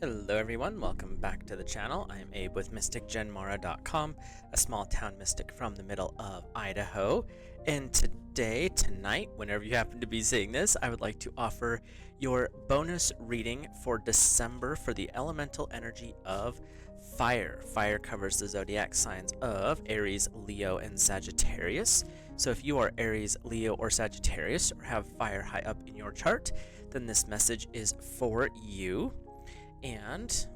Hello everyone, welcome back to the channel. I'm Abe with MysticGenMara.com, a small town mystic from the middle of Idaho. And tonight, whenever you happen to be seeing this, I would like to offer your bonus reading for December for the elemental energy of fire. Fire covers the zodiac signs of Aries, Leo, and Sagittarius. So if you are Aries, Leo, or Sagittarius, or have fire high up in your chart, then this message is for you. And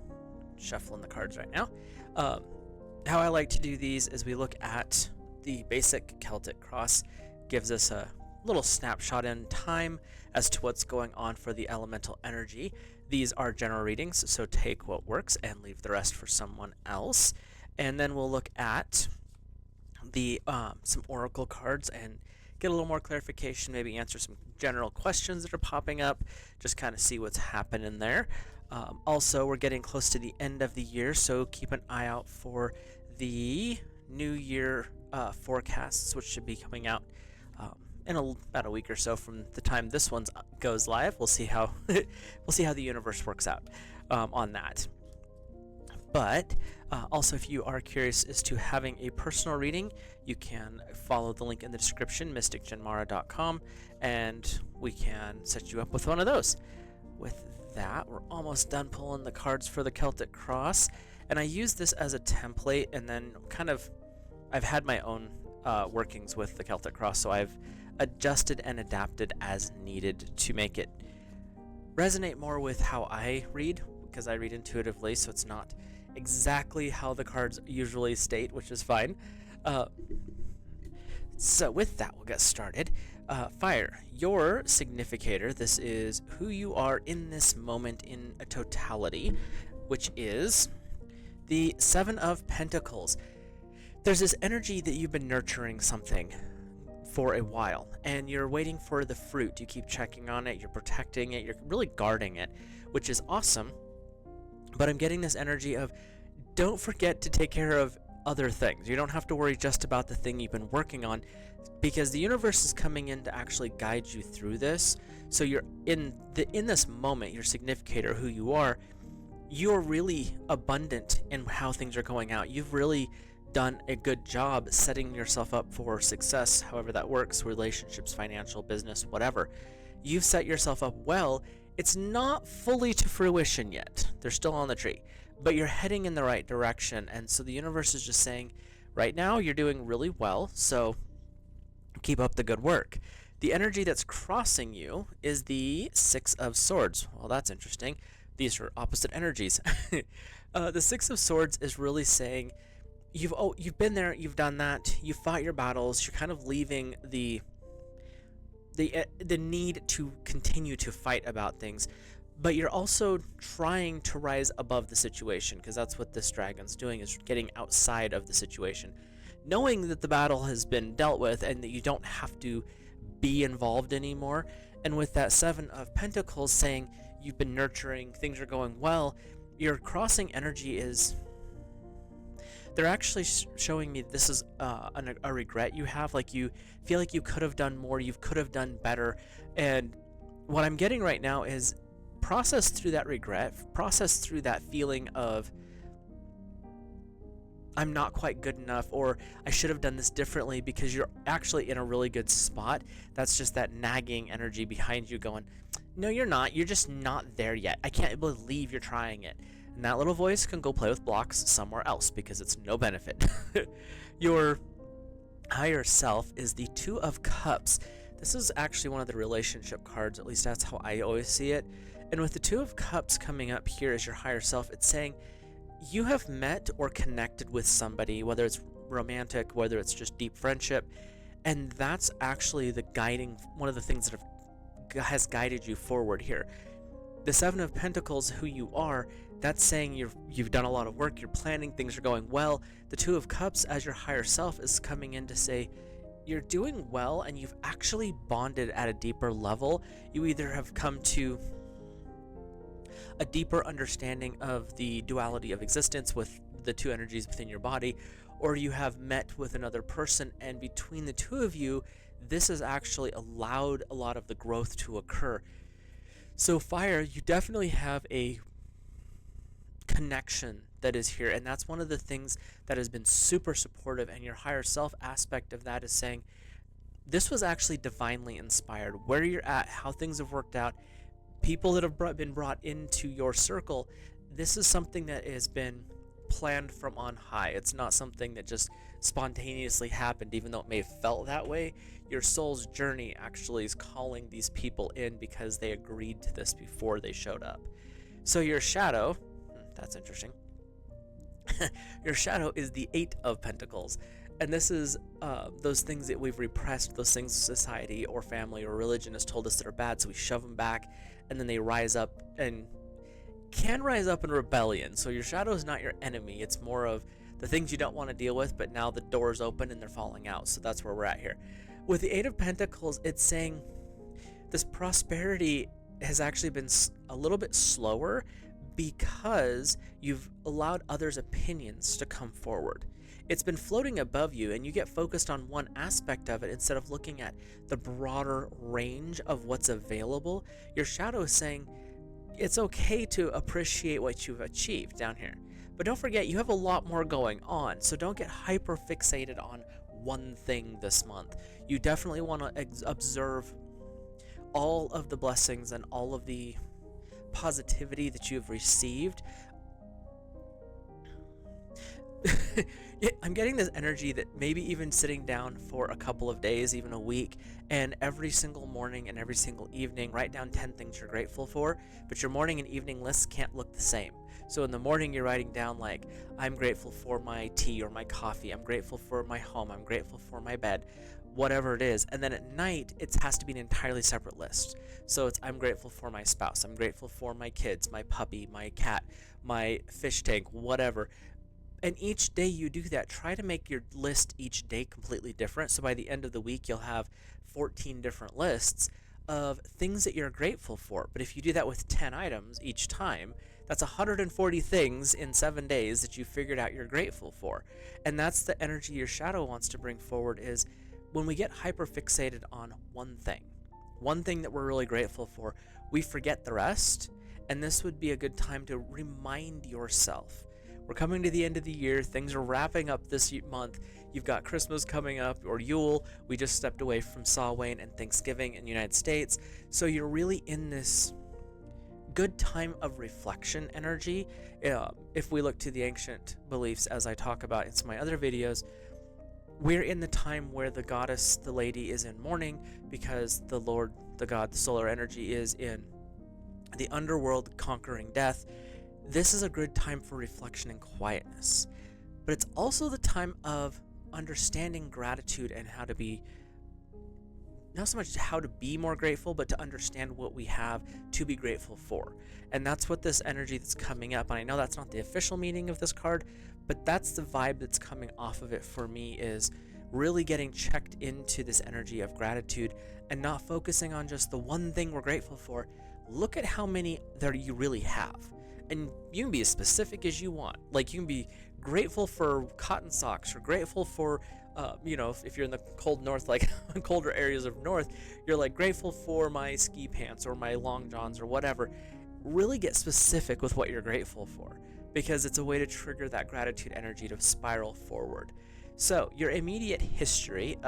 shuffling the cards right now. How I like to do these is we look at the basic Celtic cross, gives us a little snapshot in time as to what's going on for the elemental energy. These are general readings, so take what works and leave the rest for someone else. And then we'll look at the some oracle cards and get a little more clarification, maybe answer some general questions that are popping up, just kind of see what's happening there. Also, we're getting close to the end of the year, so keep an eye out for the new year forecasts, which should be coming out in about a week or so from the time this one goes live. We'll see how we'll see how the universe works out on that. But also, if you are curious as to having a personal reading, you can follow the link in the description, mysticgenmara.com, and we can set you up with one of those. With that, we're almost done pulling the cards for the Celtic Cross, and I use this as a template, and then I've had my own workings with the Celtic Cross, so I've adjusted and adapted as needed to make it resonate more with how I read, because I read intuitively, so it's not exactly how the cards usually state, which is fine. So with that, we'll get started. Fire, your significator. This is who you are in this moment in a totality, which is the Seven of Pentacles. There's this energy that you've been nurturing something for a while, and you're waiting for the fruit. You keep checking on it, you're protecting it, you're really guarding it, which is awesome. But I'm getting this energy of don't forget to take care of other things. You don't have to worry just about the thing you've been working on, because the universe is coming in to actually guide you through this. So you're in this moment, your significator, who you are, you're really abundant in how things are going out. You've really done a good job setting yourself up for success, however that works, relationships, financial, business, whatever. You've set yourself up well. It's not fully to fruition yet. They're still on the tree, but you're heading in the right direction. And so the universe is just saying, right now you're doing really well, so keep up the good work. The energy that's crossing you is the Six of Swords. Well, that's interesting. These are opposite energies. The Six of Swords is really saying, you've been there, you've done that, you've fought your battles, you're kind of leaving the need to continue to fight about things, but you're also trying to rise above the situation, because that's what this dragon's doing, is getting outside of the situation, knowing that the battle has been dealt with and that you don't have to be involved anymore. And with that Seven of Pentacles saying you've been nurturing, things are going well, your crossing energy is, they're actually showing me this is a regret you have, like you feel like you could have done more, you could have done better. And what I'm getting right now is process through that regret, process through that feeling of I'm not quite good enough, or I should have done this differently, because you're actually in a really good spot. That's just that nagging energy behind you going, no, you're not, you're just not there yet. I can't believe you're trying it. And that little voice can go play with blocks somewhere else, because it's no benefit. Your higher self is the Two of Cups. This is actually one of the relationship cards, at least that's how I always see it. And with the Two of Cups coming up here as your higher self, it's saying you have met or connected with somebody, whether it's romantic, whether it's just deep friendship, and that's actually the guiding, one of the things that has guided you forward here. The Seven of Pentacles, who you are, that's saying you've done a lot of work, you're planning, things are going well. The Two of Cups as your higher self is coming in to say you're doing well, and you've actually bonded at a deeper level. You either have come to a deeper understanding of the duality of existence with the two energies within your body, or you have met with another person, and between the two of you, this has actually allowed a lot of the growth to occur. So fire, you definitely have a connection that is here. And that's one of the things that has been super supportive. And your higher self aspect of that is saying, this was actually divinely inspired. Where you're at, how things have worked out, people that have been brought into your circle, this is something that has been planned from on high. It's not something that just spontaneously happened, even though it may have felt that way. Your soul's journey actually is calling these people in because they agreed to this before they showed up. So your shadow, that's interesting. Your shadow is the Eight of Pentacles. And this is those things that we've repressed, those things society or family or religion has told us that are bad, so we shove them back, and then they rise up and can rise up in rebellion. So your shadow is not your enemy. It's more of the things you don't want to deal with, but now the door's open and they're falling out. So that's where we're at here. With the Eight of Pentacles, it's saying this prosperity has actually been a little bit slower because you've allowed others' opinions to come forward. It's been floating above you, and you get focused on one aspect of it instead of looking at the broader range of what's available. Your shadow is saying it's okay to appreciate what you've achieved down here. But don't forget, you have a lot more going on, so don't get hyper fixated on one thing this month. You definitely want to observe all of the blessings and all of the positivity that you've received. I'm getting this energy that maybe even sitting down for a couple of days, even a week, and every single morning and every single evening, write down 10 things you're grateful for, but your morning and evening lists can't look the same. So in the morning, you're writing down like, I'm grateful for my tea or my coffee, I'm grateful for my home, I'm grateful for my bed, whatever it is. And then at night, it has to be an entirely separate list. So it's, I'm grateful for my spouse, I'm grateful for my kids, my puppy, my cat, my fish tank, whatever. And each day you do that, try to make your list each day completely different. So by the end of the week, you'll have 14 different lists of things that you're grateful for. But if you do that with 10 items each time, that's 140 things in 7 days that you figured out you're grateful for. And that's the energy your shadow wants to bring forward, is when we get hyper fixated on one thing that we're really grateful for, we forget the rest. And this would be a good time to remind yourself. We're coming to the end of the year. Things are wrapping up this month. You've got Christmas coming up, or Yule. We just stepped away from Samhain and Thanksgiving in the United States. So you're really in this good time of reflection energy. If we look to the ancient beliefs, as I talk about in some of my other videos, we're in the time where the goddess, the lady, is in mourning because the Lord, the God, the solar energy is in the underworld conquering death. This is a good time for reflection and quietness, but it's also the time of understanding gratitude and how to be, not so much how to be more grateful, but to understand what we have to be grateful for. And that's what this energy that's coming up, and I know that's not the official meaning of this card, but that's the vibe that's coming off of it for me, is really getting checked into this energy of gratitude and not focusing on just the one thing we're grateful for. Look at how many there you really have. And you can be as specific as you want. Like, you can be grateful for cotton socks, or grateful for, if you're in the cold north, like colder areas of north, you're like grateful for my ski pants or my long johns or whatever. Really get specific with what you're grateful for, because it's a way to trigger that gratitude energy to spiral forward. So your immediate history,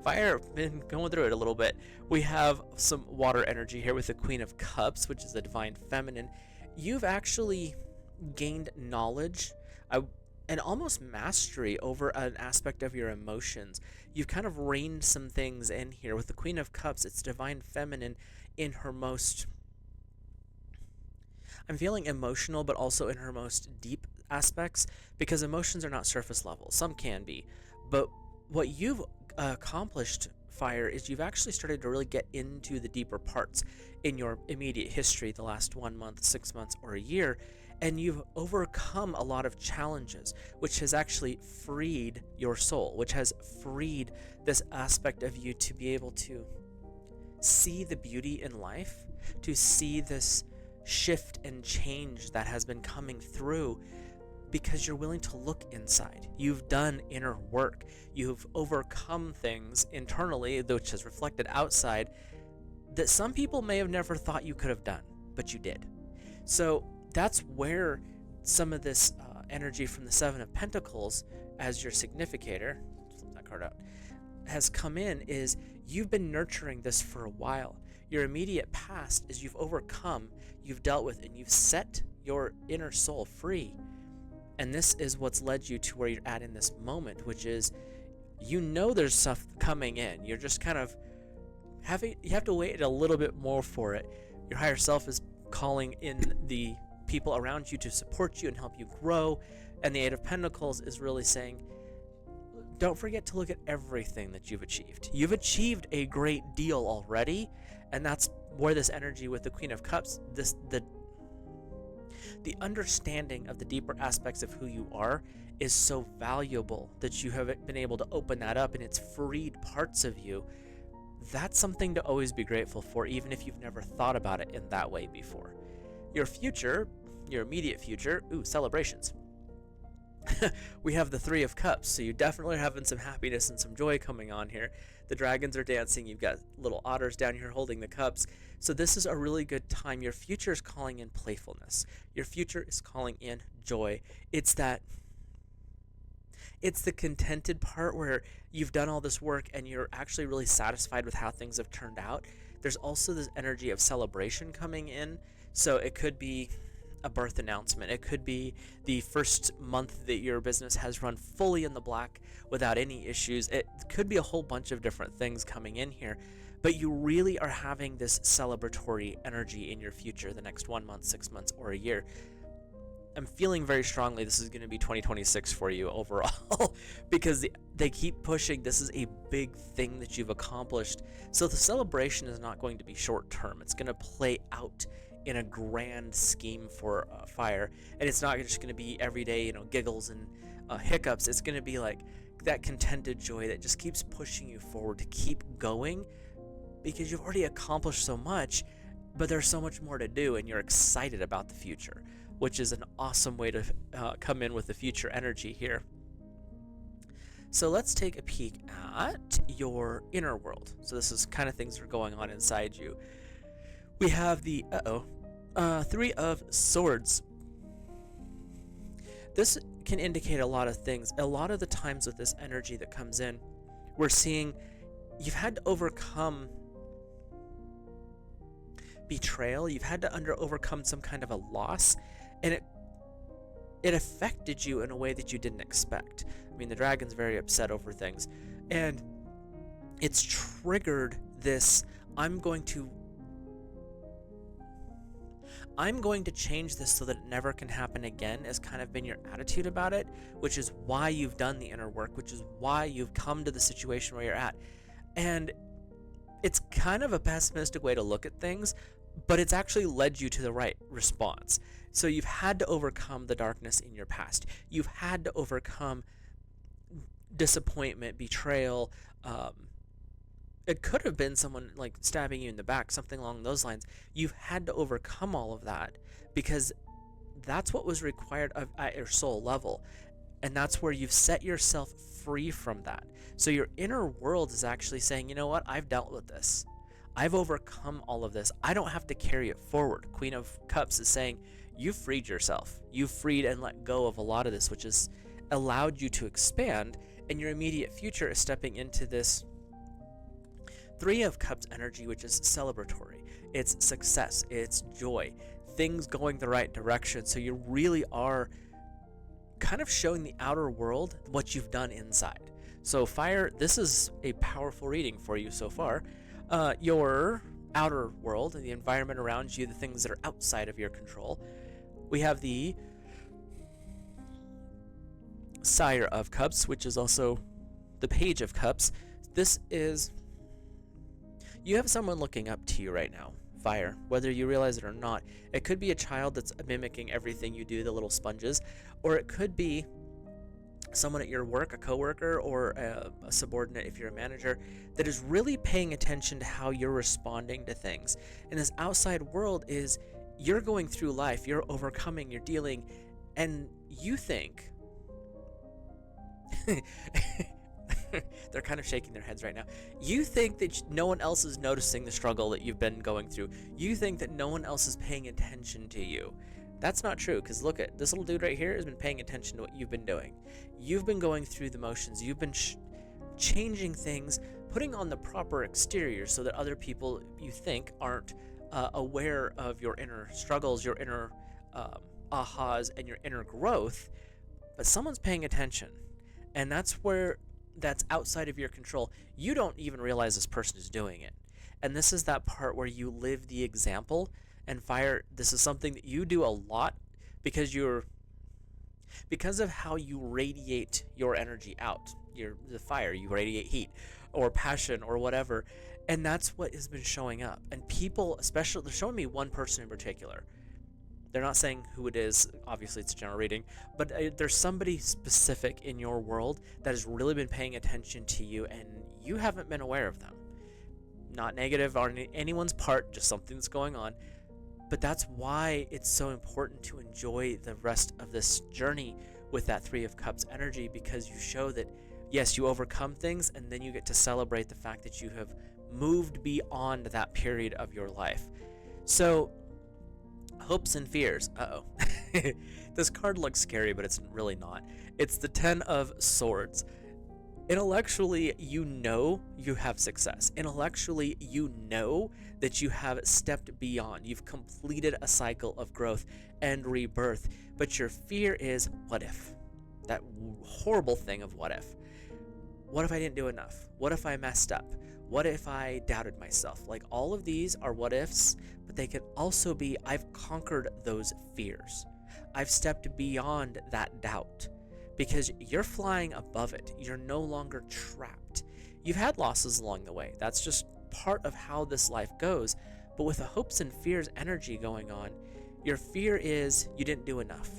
fire, been going through it a little bit. We have some water energy here with the Queen of Cups, which is the divine feminine. You've actually gained knowledge and almost mastery over an aspect of your emotions. You've kind of reined some things in here. With the Queen of Cups, it's divine feminine in her most, I'm feeling emotional, but also in her most deep aspects, because emotions are not surface level. Some can be, but what you've accomplished, Fire, is you've actually started to really get into the deeper parts in your immediate history, the last 1 month, 6 months, or a year, and you've overcome a lot of challenges, which has actually freed your soul, which has freed this aspect of you to be able to see the beauty in life, to see this shift and change that has been coming through, because you're willing to look inside. You've done inner work. You've overcome things internally, which has reflected outside, that some people may have never thought you could have done, but you did. So that's where some of this energy from the Seven of Pentacles as your significator, flip that card out, has come in. Is you've been nurturing this for a while. Your immediate past is you've overcome, you've dealt with, and you've set your inner soul free. And this is what's led you to where you're at in this moment, which is, there's stuff coming in. You're just kind of you have to wait a little bit more for it. Your higher self is calling in the people around you to support you and help you grow. And the Eight of Pentacles is really saying, don't forget to look at everything that you've achieved. You've achieved a great deal already, and that's where this energy with the Queen of Cups, the understanding of the deeper aspects of who you are is so valuable, that you have been able to open that up and it's freed parts of you. That's something to always be grateful for, even if you've never thought about it in that way before. Your future, your immediate future, celebrations. We have the Three of Cups, so you definitely are having some happiness and some joy coming on here. The dragons are dancing, you've got little otters down here holding the cups. So this is a really good time. Your future is calling in playfulness. Your future is calling in joy. It's the contented part where you've done all this work and you're actually really satisfied with how things have turned out. There's also this energy of celebration coming in. So it could be a birth announcement. It could be the first month that your business has run fully in the black without any issues. It could be a whole bunch of different things coming in here, but you really are having this celebratory energy in your future the next 1 month, 6 months, or a year. I'm feeling very strongly this is going to be 2026 for you overall because they keep pushing. This is a big thing that you've accomplished. So the celebration is not going to be short term. It's going to play out in a grand scheme for fire, and it's not just going to be everyday giggles and hiccups. It's going to be like that contented joy that just keeps pushing you forward to keep going, because you've already accomplished so much, but there's so much more to do, and you're excited about the future, which is an awesome way to come in with the future energy here. So let's take a peek at your inner world. So this is kind of things that are going on inside you. We have the Three of Swords. This can indicate a lot of things. A lot of the times with this energy that comes in, we're seeing you've had to overcome betrayal. You've had to overcome some kind of a loss, and it affected you in a way that you didn't expect. I mean, the dragon's very upset over things, and it's triggered this, I'm going to change this so that it never can happen again, has kind of been your attitude about it, which is why you've done the inner work, which is why you've come to the situation where you're at. And it's kind of a pessimistic way to look at things, but it's actually led you to the right response. So you've had to overcome the darkness in your past. You've had to overcome disappointment, betrayal. It could have been someone like stabbing you in the back, something along those lines. You've had to overcome all of that because that's what was required at your soul level. And that's where you've set yourself free from that. So your inner world is actually saying, you know what? I've dealt with this. I've overcome all of this. I don't have to carry it forward. Queen of Cups is saying, you've freed yourself. You've freed and let go of a lot of this, which has allowed you to expand. And your immediate future is stepping into this Three of Cups energy, which is celebratory. It's success. It's joy. Things going the right direction. So you really are kind of showing the outer world what you've done inside. So fire, this is a powerful reading for you so far. Your outer world and the environment around you, the things that are outside of your control. We have the Sire of Cups, which is also the Page of Cups. This is, you have someone looking up to you right now, fire, whether you realize it or not. It could be a child that's mimicking everything you do, the little sponges, or it could be someone at your work, a coworker, or a subordinate if you're a manager, that is really paying attention to how you're responding to things. And this outside world is, you're going through life, you're overcoming, you're dealing, and you think they're kind of shaking their heads right now. You think that no one else is noticing the struggle that you've been going through. You think that no one else is paying attention to you. That's not true, because look at this little dude right here has been paying attention to what you've been doing. You've been going through the motions. You've been changing things, putting on the proper exterior so that other people you think aren't aware of your inner struggles, your inner ahas, and your inner growth, but someone's paying attention. And that's outside of your control. You don't even realize this person is doing it. And this is that part where you live the example. And fire, this is something that you do a lot because of how you radiate your energy out. The fire, you radiate heat or passion or whatever, and that's what has been showing up. And people, especially, they're showing me one person in particular. They're not saying who it is, obviously it's a general reading, but there's somebody specific in your world that has really been paying attention to you, and you haven't been aware of them. Not negative on anyone's part, just something that's going on. But that's why it's so important to enjoy the rest of this journey with that Three of Cups energy, because you show that, yes, you overcome things, and then you get to celebrate the fact that you have moved beyond that period of your life. So, hopes and fears. Uh-oh. This card looks scary, but it's really not. It's the Ten of Swords. Intellectually, you know you have success. Intellectually, you know that you have stepped beyond. You've completed a cycle of growth and rebirth. But your fear is, what if? That horrible thing of what if. What if I didn't do enough? What if I messed up? What if I doubted myself? Like, all of these are what ifs, but they can also be, I've conquered those fears. I've stepped beyond that doubt. Because you're flying above it. You're no longer trapped. You've had losses along the way. That's just part of how this life goes. But with the hopes and fears energy going on, your fear is you didn't do enough.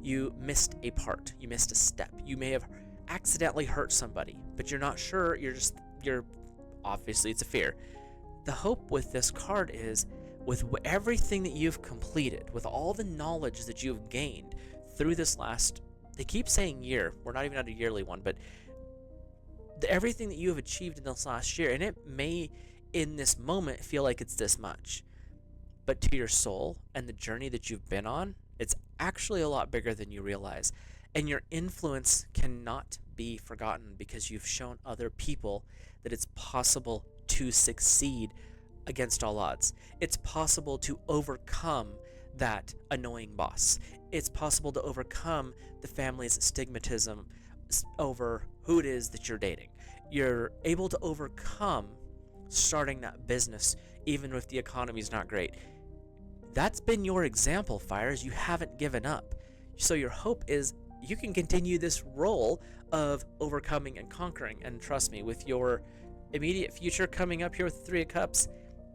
You missed a part. You missed a step. You may have accidentally hurt somebody, but you're not sure. You're obviously, it's a fear. The hope with this card is, with everything that you've completed, with all the knowledge that you've gained through this last, they keep saying year, we're not even at a yearly one, but everything that you have achieved in this last year, and it may in this moment feel like it's this much, but to your soul and the journey that you've been on, it's actually a lot bigger than you realize. And your influence cannot be forgotten, because you've shown other people that it's possible to succeed against all odds. It's possible to overcome that annoying boss. It's possible to overcome the family's stigmatism over who it is that you're dating. You're able to overcome starting that business even if the economy's not great. That's been your example, Fires. You haven't given up. So your hope is you can continue this role of overcoming and conquering. And trust me, with your immediate future coming up here with the Three of Cups,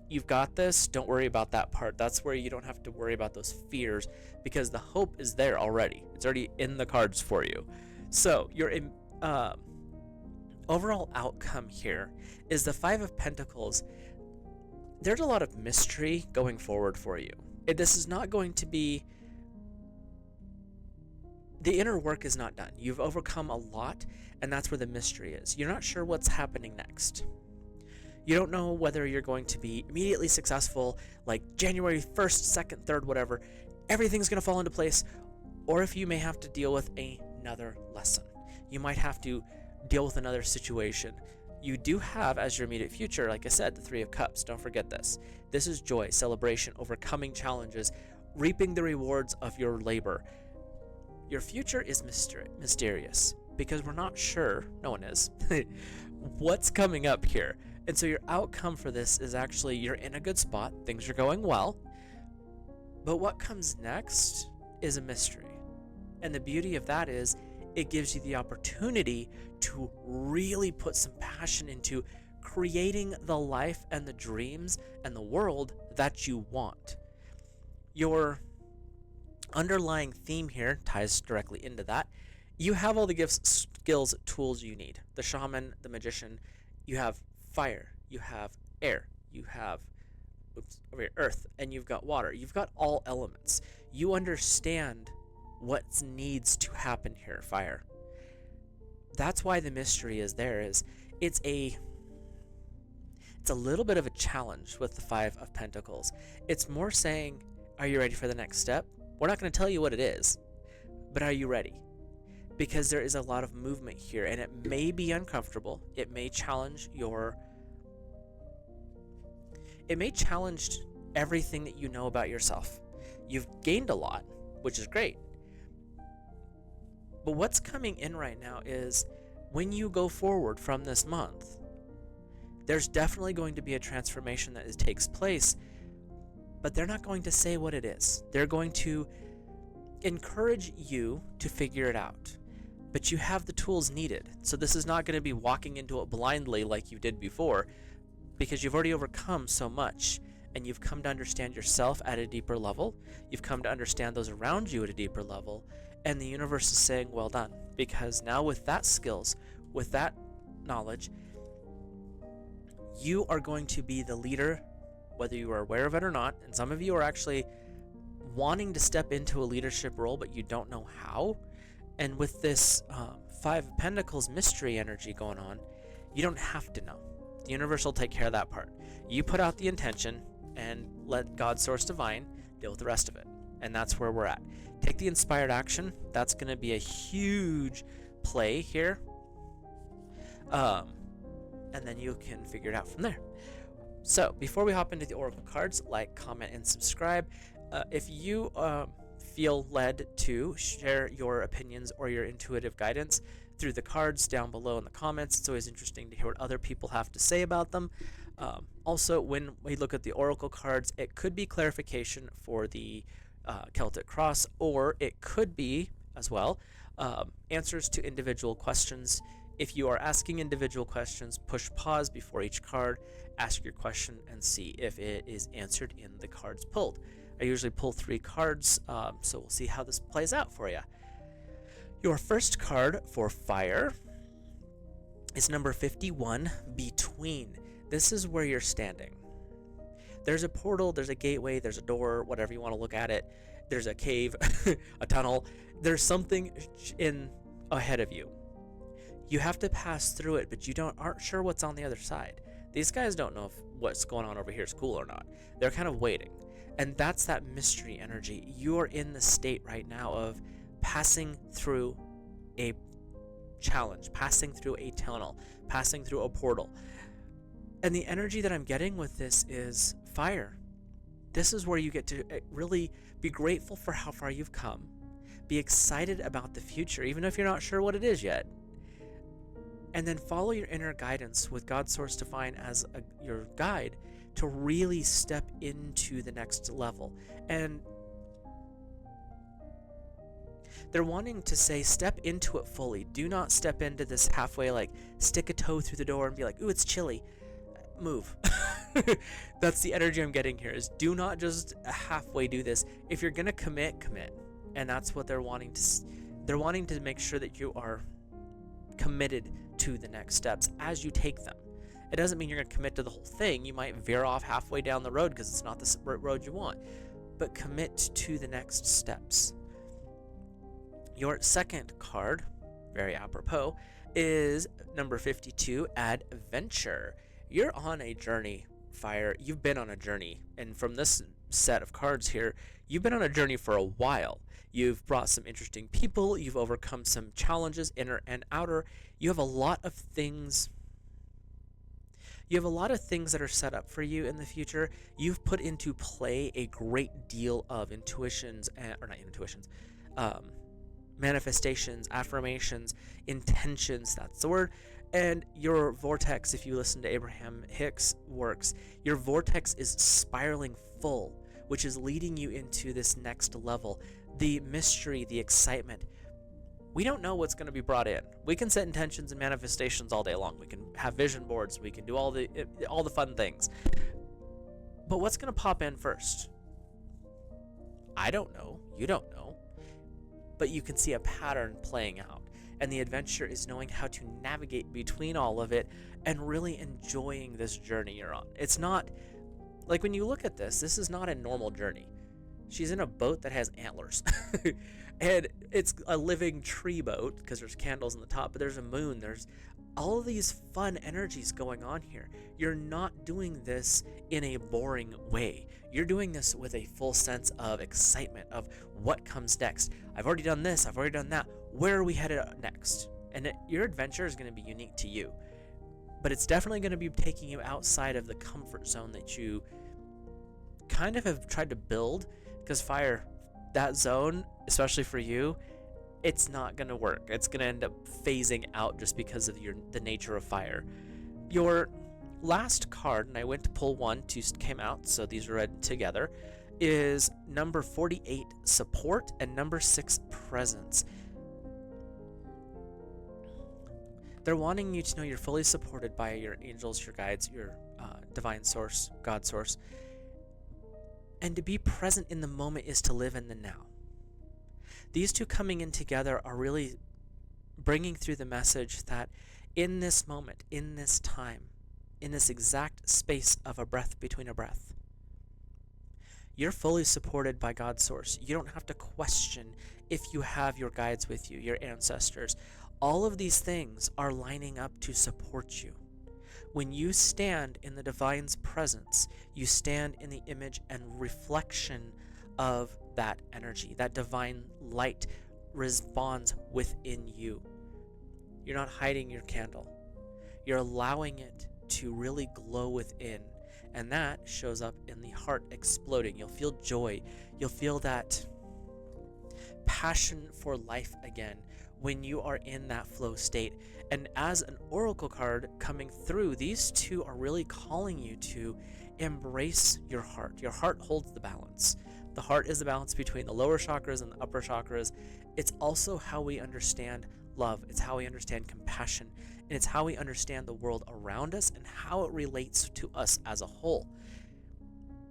you've got this. Don't worry about that part. That's where you don't have to worry about those fears, because the hope is there already. It's already in the cards for you. So your overall outcome here is the Five of Pentacles. There's a lot of mystery going forward for you. This is not going to be, the inner work is not done. You've overcome a lot, and that's where the mystery is. You're not sure what's happening next. You don't know whether you're going to be immediately successful, like January 1st, 2nd, 3rd, whatever. Everything's going to fall into place, or if you may have to deal with another lesson. You might have to deal with another situation. You do have, as your immediate future, like I said, the Three of Cups. Don't forget this. This is joy, celebration, overcoming challenges, reaping the rewards of your labor. Your future is mysterious, because we're not sure, no one is, what's coming up here. And so your outcome for this is actually you're in a good spot, things are going well, but what comes next is a mystery. And the beauty of that is it gives you the opportunity to really put some passion into creating the life and the dreams and the world that you want. Your underlying theme here ties directly into that. You have all the gifts, skills, tools you need. The shaman, the magician, you have fire, you have air, you have earth, and you've got water. You've got all elements. You understand what needs to happen here, Fire. That's why the mystery is there. It's a little bit of a challenge with the Five of Pentacles. It's more saying, Are you ready for the next step? We're not going to tell you what it is, but are you ready? Because there is a lot of movement here, and it may be uncomfortable. It may challenge everything that you know about yourself. You've gained a lot, which is great. But what's coming in right now is when you go forward from this month, there's definitely going to be a transformation that takes place, but they're not going to say what it is. They're going to encourage you to figure it out. But you have the tools needed. So this is not going to be walking into it blindly like you did before, because you've already overcome so much, and you've come to understand yourself at a deeper level. You've come to understand those around you at a deeper level, and the universe is saying, well done. Because now with that skills, with that knowledge, you are going to be the leader, whether you are aware of it or not. And some of you are actually wanting to step into a leadership role, but you don't know how. And with this Five of Pentacles mystery energy going on, you don't have to know. The universe will take care of that part. You put out the intention and let God, Source Divine, deal with the rest of it. And that's where we're at. Take the inspired action. That's going to be a huge play here. And then you can figure it out from there. So before we hop into the oracle cards, like, comment, and subscribe. If you feel led to share your opinions or your intuitive guidance through the cards down below in the comments, it's always interesting to hear what other people have to say about them. Also, when we look at the oracle cards, it could be clarification for the Celtic cross, or it could be as well answers to individual questions. If you are asking individual questions, push pause before each card, ask your question, and see if it is answered in the cards pulled. I usually pull 3 cards, so we'll see how this plays out for you. Your first card for fire is number 51, Between. This is where you're standing. There's a portal, there's a gateway, there's a door, whatever you want to look at it. There's a cave, a tunnel. There's something in ahead of you. You have to pass through it, but you aren't sure what's on the other side. These guys don't know if what's going on over here is cool or not. They're kind of waiting. And that's that mystery energy. You're in the state right now of passing through a challenge, passing through a tunnel, passing through a portal. And the energy that I'm getting with this is fire. This is where you get to really be grateful for how far you've come. Be excited about the future, even if you're not sure what it is yet. And then follow your inner guidance with God, Source Divine as your guide to really step into the next level. And they're wanting to say, step into it fully. Do not step into this halfway, like stick a toe through the door and be like, ooh, it's chilly. Move. That's the energy I'm getting here, is do not just halfway do this. If you're going to commit. And that's what they're wanting to make sure that you are committed to the next steps as you take them. It doesn't mean you're going to commit to the whole thing. You might veer off halfway down the road because it's not the road you want. But commit to the next steps. Your second card, very apropos, is number 52, Adventure. You're on a journey, Fire. You've been on a journey. And from this set of cards here, you've been on a journey for a while. You've brought some interesting people. You've overcome some challenges, inner and outer. You have a lot of things. You have a lot of things that are set up for you in the future. You've put into play a great deal of manifestations, affirmations, intentions, that's the word. And your vortex, if you listen to Abraham Hicks' works, your vortex is spiraling full, which is leading you into this next level. The mystery, the excitement. We don't know what's going to be brought in. We can set intentions and manifestations all day long. We can have vision boards. We can do all the fun things. But what's going to pop in first? I don't know. You don't know. But you can see a pattern playing out. And the adventure is knowing how to navigate between all of it and really enjoying this journey you're on. It's not, like when you look at this is not a normal journey. She's in a boat that has antlers. And it's a living tree boat because there's candles on the top, but there's a moon, there's all of these fun energies going on here. You're not doing this in a boring way. You're doing this with a full sense of excitement of what comes next. I've already done this, I've already done that. Where are we headed next? And your adventure is going to be unique to you. But it's definitely going to be taking you outside of the comfort zone that you kind of have tried to build, because fire, that zone, especially for you, it's not going to work. It's going to end up phasing out just because of the nature of fire. Your last card, and I went to pull one, two came out, so these are read together, is number 48, support, and number 6, presence. They're wanting you to know you're fully supported by your angels, your guides, your divine source, God source. And to be present in the moment is to live in the now. These two coming in together are really bringing through the message that in this moment, in this time, in this exact space of a breath between a breath, you're fully supported by God's source. You don't have to question if you have your guides with you, your ancestors. All of these things are lining up to support you. When you stand in the divine's presence, you stand in the image and reflection of that energy. That divine light responds within you. You're not hiding your candle. You're allowing it to really glow within. And that shows up in the heart exploding. You'll feel joy. You'll feel that passion for life again when you are in that flow state. And as an oracle card coming through, these two are really calling you to embrace your heart. Your heart holds the balance. The heart is the balance between the lower chakras and the upper chakras. It's also how we understand love. It's how we understand compassion. And it's how we understand the world around us and how it relates to us as a whole.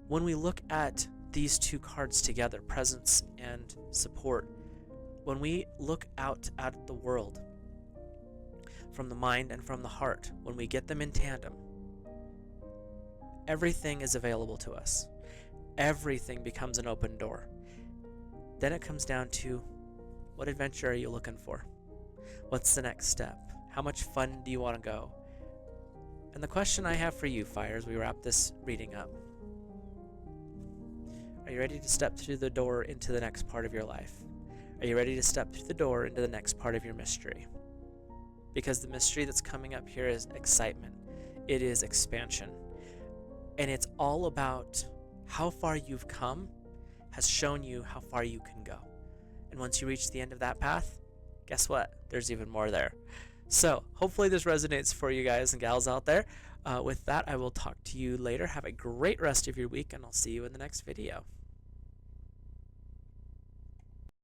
When we look at these two cards together, presence and support, when we look out at the world from the mind and from the heart, when we get them in tandem, everything is available to us. Everything becomes an open door. Then it comes down to, what adventure are you looking for? What's the next step? How much fun do you want to go? And the question I have for you, Fire, as we wrap this reading up, are you ready to step through the door into the next part of your life? Are you ready to step through the door into the next part of your mystery? Because the mystery that's coming up here is excitement. It is expansion. And it's all about how far you've come has shown you how far you can go. And once you reach the end of that path, guess what? There's even more there. So hopefully this resonates for you guys and gals out there. With that, I will talk to you later. Have a great rest of your week, and I'll see you in the next video.